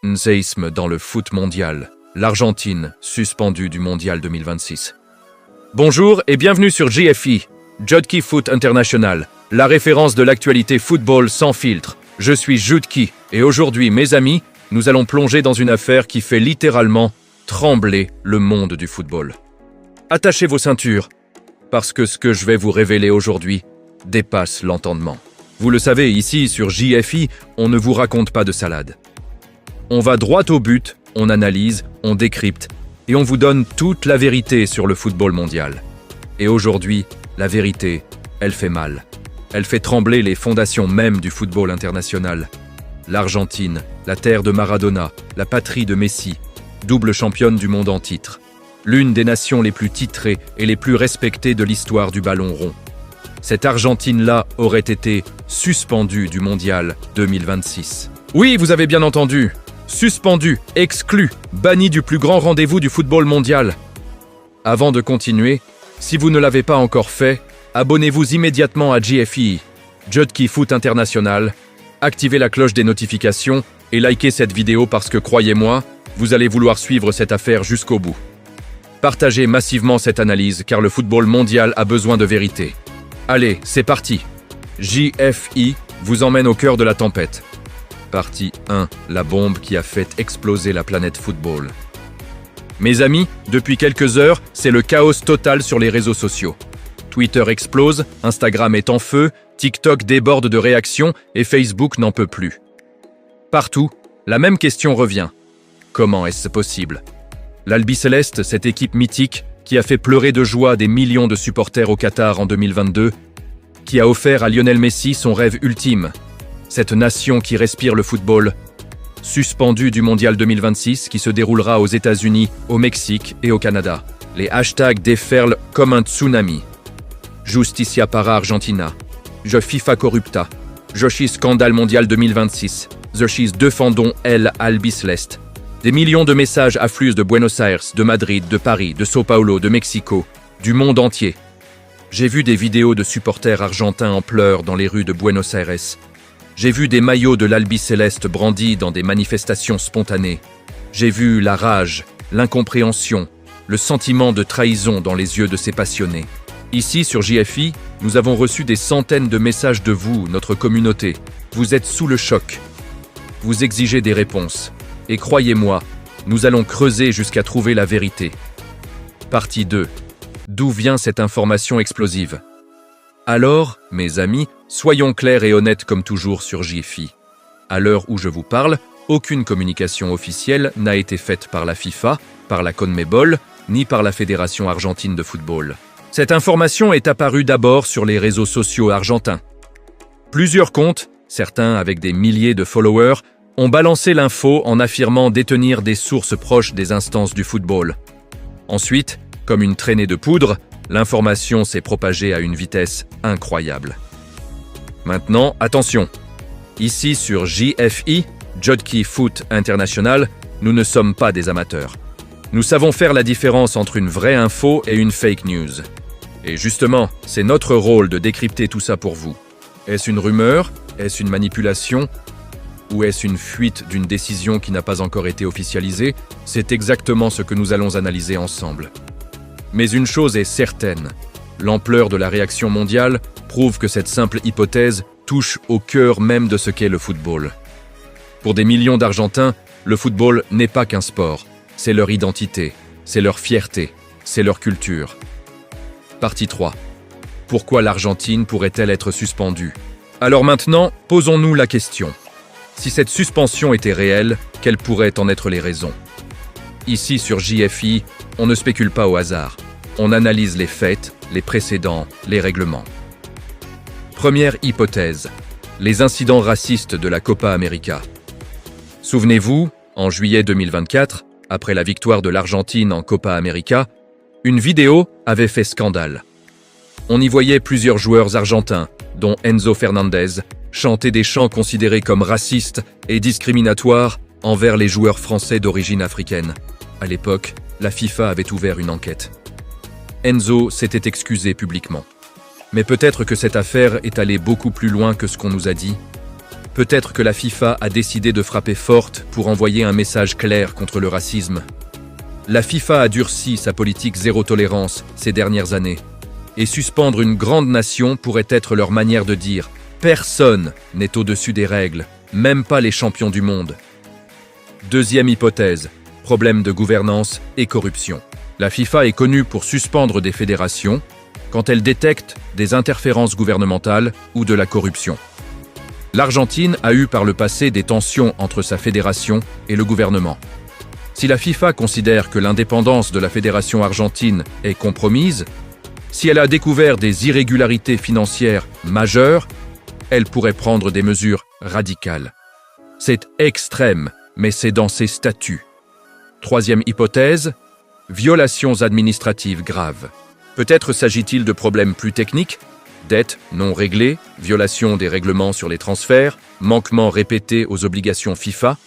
Un séisme dans le foot mondial. L'Argentine, suspendue du mondial 2026. Bonjour et bienvenue sur JFI, Jodki Foot International, la référence de l'actualité football sans filtre. Je suis Jodki et aujourd'hui, mes amis, nous allons plonger dans une affaire qui fait littéralement trembler le monde du football. Attachez vos ceintures, parce que ce que je vais vous révéler aujourd'hui dépasse l'entendement. Vous le savez, ici, sur JFI, on ne vous raconte pas de salade. On va droit au but, on analyse, on décrypte, et on vous donne toute la vérité sur le football mondial. Et aujourd'hui, la vérité, elle fait mal. Elle fait trembler les fondations mêmes du football international. L'Argentine, la terre de Maradona, la patrie de Messi, double championne du monde en titre. L'une des nations les plus titrées et les plus respectées de l'histoire du ballon rond. Cette Argentine-là aurait été suspendue du mondial 2026. Oui, vous avez bien entendu. Suspendu, exclu, banni du plus grand rendez-vous du football mondial. Avant de continuer, si vous ne l'avez pas encore fait, abonnez-vous immédiatement à JFI, Jodki Foot International, activez la cloche des notifications et likez cette vidéo parce que, croyez-moi, vous allez vouloir suivre cette affaire jusqu'au bout. Partagez massivement cette analyse car le football mondial a besoin de vérité. Allez, c'est parti. JFI vous emmène au cœur de la tempête. Partie 1. La bombe qui a fait exploser la planète football. Mes amis, depuis quelques heures, c'est le chaos total sur les réseaux sociaux. Twitter explose, Instagram est en feu, TikTok déborde de réactions et Facebook n'en peut plus. Partout, la même question revient. Comment est-ce possible? L'Albiceleste, cette équipe mythique qui a fait pleurer de joie des millions de supporters au Qatar en 2022, qui a offert à Lionel Messi son rêve ultime. Cette nation qui respire le football, suspendue du mondial 2026 qui se déroulera aux États-Unis, au Mexique et au Canada. Les hashtags déferlent comme un tsunami. Justicia para Argentina. Je FIFA corrupta. Joshi scandale mondial 2026. Joshis défendons el albiceleste. Des millions de messages affluent de Buenos Aires, de Madrid, de Paris, de São Paulo, de Mexico, du monde entier. J'ai vu des vidéos de supporters argentins en pleurs dans les rues de Buenos Aires. J'ai vu des maillots de l'Albiceleste brandis dans des manifestations spontanées. J'ai vu la rage, l'incompréhension, le sentiment de trahison dans les yeux de ces passionnés. Ici, sur JFI, nous avons reçu des centaines de messages de vous, notre communauté. Vous êtes sous le choc. Vous exigez des réponses. Et croyez-moi, nous allons creuser jusqu'à trouver la vérité. Partie 2. D'où vient cette information explosive? Alors, mes amis, soyons clairs et honnêtes comme toujours sur JFI. À l'heure où je vous parle, aucune communication officielle n'a été faite par la FIFA, par la CONMEBOL, ni par la Fédération argentine de football. Cette information est apparue d'abord sur les réseaux sociaux argentins. Plusieurs comptes, certains avec des milliers de followers, ont balancé l'info en affirmant détenir des sources proches des instances du football. Ensuite, comme une traînée de poudre, l'information s'est propagée à une vitesse incroyable. Maintenant, attention. Ici sur JFI, Jodki Foot International, nous ne sommes pas des amateurs. Nous savons faire la différence entre une vraie info et une fake news. Et justement, c'est notre rôle de décrypter tout ça pour vous. Est-ce une rumeur? Est-ce une manipulation? Ou est-ce une fuite d'une décision qui n'a pas encore été officialisée? C'est exactement ce que nous allons analyser ensemble. Mais une chose est certaine, l'ampleur de la réaction mondiale prouve que cette simple hypothèse touche au cœur même de ce qu'est le football. Pour des millions d'Argentins, le football n'est pas qu'un sport, c'est leur identité, c'est leur fierté, c'est leur culture. Partie 3. Pourquoi l'Argentine pourrait-elle être suspendue? Alors maintenant, posons-nous la question. Si cette suspension était réelle, quelles pourraient en être les raisons? Ici sur JFI, on ne spécule pas au hasard. On analyse les faits, les précédents, les règlements. Première hypothèse, les incidents racistes de la Copa América. Souvenez-vous, en juillet 2024, après la victoire de l'Argentine en Copa América, une vidéo avait fait scandale. On y voyait plusieurs joueurs argentins, dont Enzo Fernandez, chanter des chants considérés comme racistes et discriminatoires envers les joueurs français d'origine africaine. À l'époque, la FIFA avait ouvert une enquête. Enzo s'était excusé publiquement. Mais peut-être que cette affaire est allée beaucoup plus loin que ce qu'on nous a dit. Peut-être que la FIFA a décidé de frapper forte pour envoyer un message clair contre le racisme. La FIFA a durci sa politique zéro tolérance ces dernières années. Et suspendre une grande nation pourrait être leur manière de dire « Personne n'est au-dessus des règles, même pas les champions du monde ». Deuxième hypothèse, problème de gouvernance et corruption. La FIFA est connue pour suspendre des fédérations quand elle détecte des interférences gouvernementales ou de la corruption. L'Argentine a eu par le passé des tensions entre sa fédération et le gouvernement. Si la FIFA considère que l'indépendance de la fédération argentine est compromise, si elle a découvert des irrégularités financières majeures, elle pourrait prendre des mesures radicales. C'est extrême, mais c'est dans ses statuts. Troisième hypothèse, violations administratives graves. Peut-être s'agit-il de problèmes plus techniques, dettes non réglées, violation des règlements sur les transferts, manquements répétés aux obligations FIFA.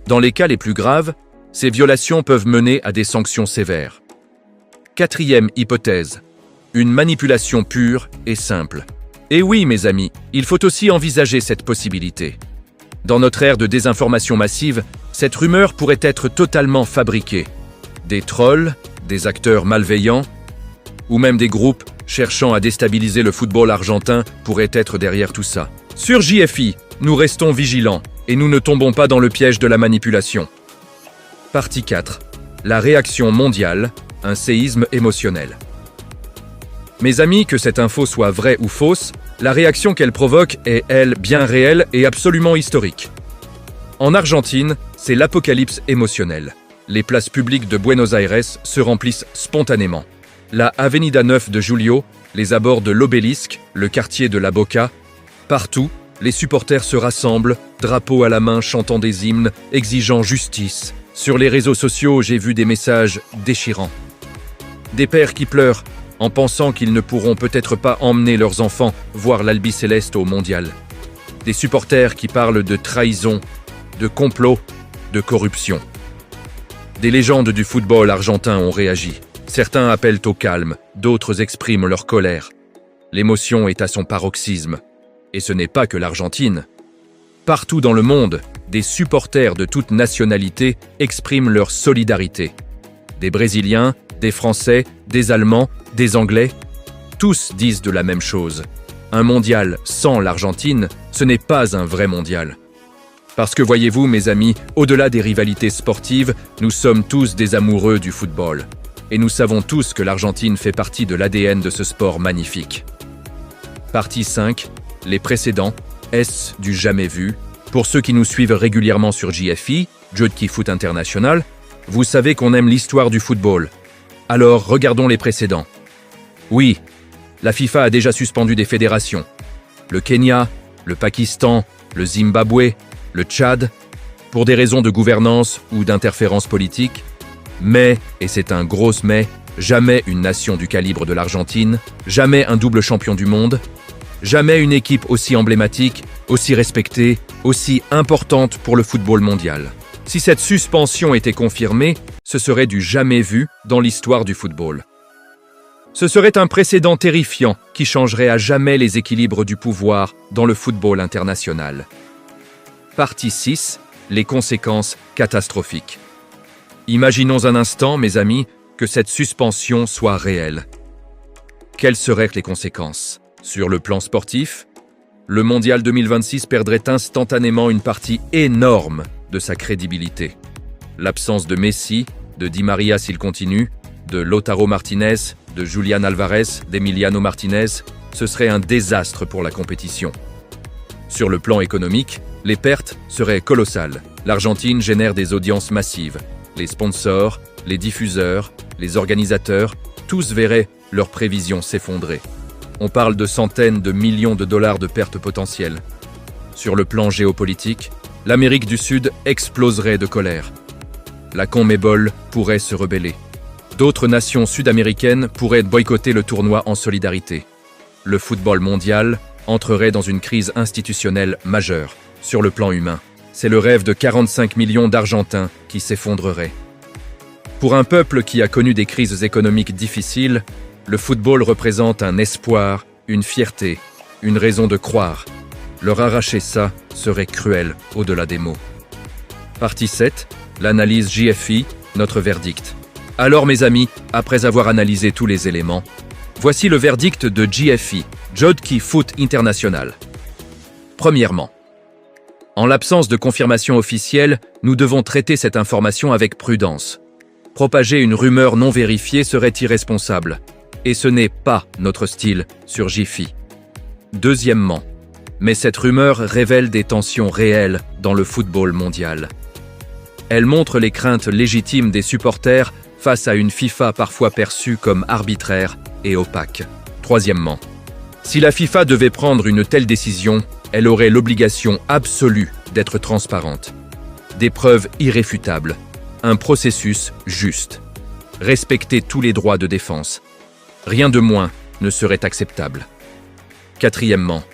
Dans les cas les plus graves, ces violations peuvent mener à des sanctions sévères. Quatrième hypothèse, une manipulation pure et simple. Et oui, mes amis, il faut aussi envisager cette possibilité. Dans notre ère de désinformation massive, cette rumeur pourrait être totalement fabriquée. Des trolls, des acteurs malveillants, ou même des groupes cherchant à déstabiliser le football argentin pourraient être derrière tout ça. Sur JFI, nous restons vigilants et nous ne tombons pas dans le piège de la manipulation. Partie 4. La réaction mondiale, un séisme émotionnel. Mes amis, que cette info soit vraie ou fausse, la réaction qu'elle provoque est, elle, bien réelle et absolument historique. En Argentine, c'est l'apocalypse émotionnel. Les places publiques de Buenos Aires se remplissent spontanément. La Avenida 9 de Julio, les abords de l'Obélisque, le quartier de la Boca, partout, les supporters se rassemblent, drapeaux à la main chantant des hymnes, exigeant justice. Sur les réseaux sociaux, j'ai vu des messages déchirants. Des pères qui pleurent, en pensant qu'ils ne pourront peut-être pas emmener leurs enfants voir l'Albiceleste au mondial. Des supporters qui parlent de trahison, de complot, de corruption. Des légendes du football argentin ont réagi. Certains appellent au calme, d'autres expriment leur colère. L'émotion est à son paroxysme. Et ce n'est pas que l'Argentine. Partout dans le monde, des supporters de toute nationalité expriment leur solidarité. Des Brésiliens, des Français, des Allemands, des Anglais, tous disent de la même chose. Un mondial sans l'Argentine, ce n'est pas un vrai mondial. Parce que voyez-vous, mes amis, au-delà des rivalités sportives, nous sommes tous des amoureux du football. Et nous savons tous que l'Argentine fait partie de l'ADN de ce sport magnifique. Partie 5. Les précédents. Est-ce du jamais vu? Pour ceux qui nous suivent régulièrement sur JFI, Jodki Foot International, vous savez qu'on aime l'histoire du football. Alors, regardons les précédents. Oui, la FIFA a déjà suspendu des fédérations. Le Kenya, le Pakistan, le Zimbabwe, le Tchad, pour des raisons de gouvernance ou d'interférence politique. Mais, et c'est un gros mais, jamais une nation du calibre de l'Argentine, jamais un double champion du monde, jamais une équipe aussi emblématique, aussi respectée, aussi importante pour le football mondial. Si cette suspension était confirmée, ce serait du jamais vu dans l'histoire du football. Ce serait un précédent terrifiant qui changerait à jamais les équilibres du pouvoir dans le football international. Partie 6. Les conséquences catastrophiques. Imaginons un instant, mes amis, que cette suspension soit réelle. Quelles seraient les conséquences? Sur le plan sportif, le Mondial 2026 perdrait instantanément une partie énorme de sa crédibilité. L'absence de Messi, de Di Maria s'il continue, de Lautaro Martinez, de Julián Álvarez, d'Emiliano Martinez, ce serait un désastre pour la compétition. Sur le plan économique, les pertes seraient colossales. L'Argentine génère des audiences massives. Les sponsors, les diffuseurs, les organisateurs, tous verraient leurs prévisions s'effondrer. On parle de centaines de millions de dollars de pertes potentielles. Sur le plan géopolitique, l'Amérique du Sud exploserait de colère. La CONMEBOL pourrait se rebeller. D'autres nations sud-américaines pourraient boycotter le tournoi en solidarité. Le football mondial entrerait dans une crise institutionnelle majeure. Sur le plan humain, c'est le rêve de 45 millions d'Argentins qui s'effondrerait. Pour un peuple qui a connu des crises économiques difficiles, le football représente un espoir, une fierté, une raison de croire. Leur arracher ça serait cruel au-delà des mots. Partie 7. L'analyse JFI, notre verdict. Alors mes amis, après avoir analysé tous les éléments, voici le verdict de JFI, Jodkii Foot International. Premièrement, en l'absence de confirmation officielle, nous devons traiter cette information avec prudence. Propager une rumeur non vérifiée serait irresponsable, et ce n'est pas notre style sur JFI. Deuxièmement, mais cette rumeur révèle des tensions réelles dans le football mondial. Elle montre les craintes légitimes des supporters face à une FIFA parfois perçue comme arbitraire et opaque. Troisièmement, si la FIFA devait prendre une telle décision, elle aurait l'obligation absolue d'être transparente. Des preuves irréfutables, un processus juste. Respecter tous les droits de défense. Rien de moins ne serait acceptable. Quatrièmement,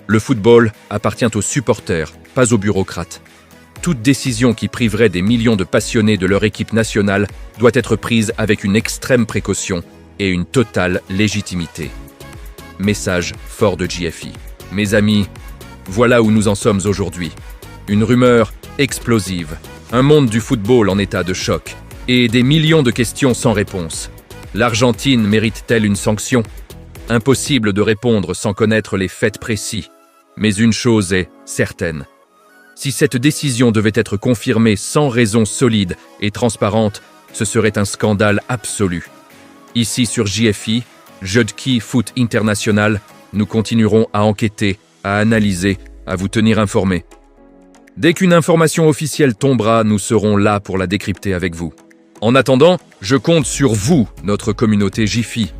le football appartient aux supporters, pas aux bureaucrates. Toute décision qui priverait des millions de passionnés de leur équipe nationale doit être prise avec une extrême précaution et une totale légitimité. Message fort de JFI. Mes amis, voilà où nous en sommes aujourd'hui. Une rumeur explosive, un monde du football en état de choc et des millions de questions sans réponse. L'Argentine mérite-t-elle une sanction ? Impossible de répondre sans connaître les faits précis. Mais une chose est certaine. Si cette décision devait être confirmée sans raison solide et transparente, ce serait un scandale absolu. Ici sur JFI, Jodkii Foot International, nous continuerons à enquêter, à analyser, à vous tenir informés. Dès qu'une information officielle tombera, nous serons là pour la décrypter avec vous. En attendant, je compte sur vous, notre communauté JFI,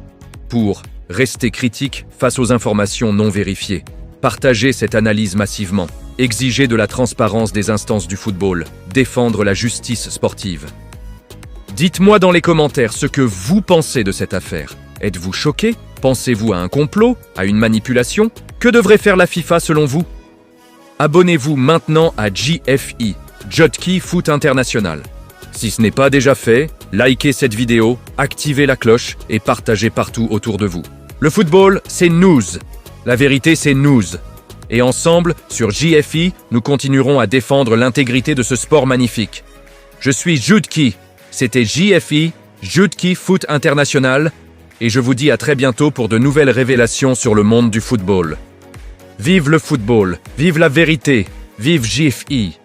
pour rester critique face aux informations non vérifiées. Partagez cette analyse massivement. Exigez de la transparence des instances du football. Défendre la justice sportive. Dites-moi dans les commentaires ce que vous pensez de cette affaire. Êtes-vous choqué ? Pensez-vous à un complot ? À une manipulation ? Que devrait faire la FIFA selon vous ? Abonnez-vous maintenant à JFI, Jodkii Foot International. Si ce n'est pas déjà fait, likez cette vidéo, activez la cloche et partagez partout autour de vous. Le football, c'est news. La vérité, c'est news. Et ensemble, sur JFI, nous continuerons à défendre l'intégrité de ce sport magnifique. Je suis Jodkii. C'était JFI, Jodkii Foot International, et je vous dis à très bientôt pour de nouvelles révélations sur le monde du football. Vive le football, vive la vérité, vive JFI.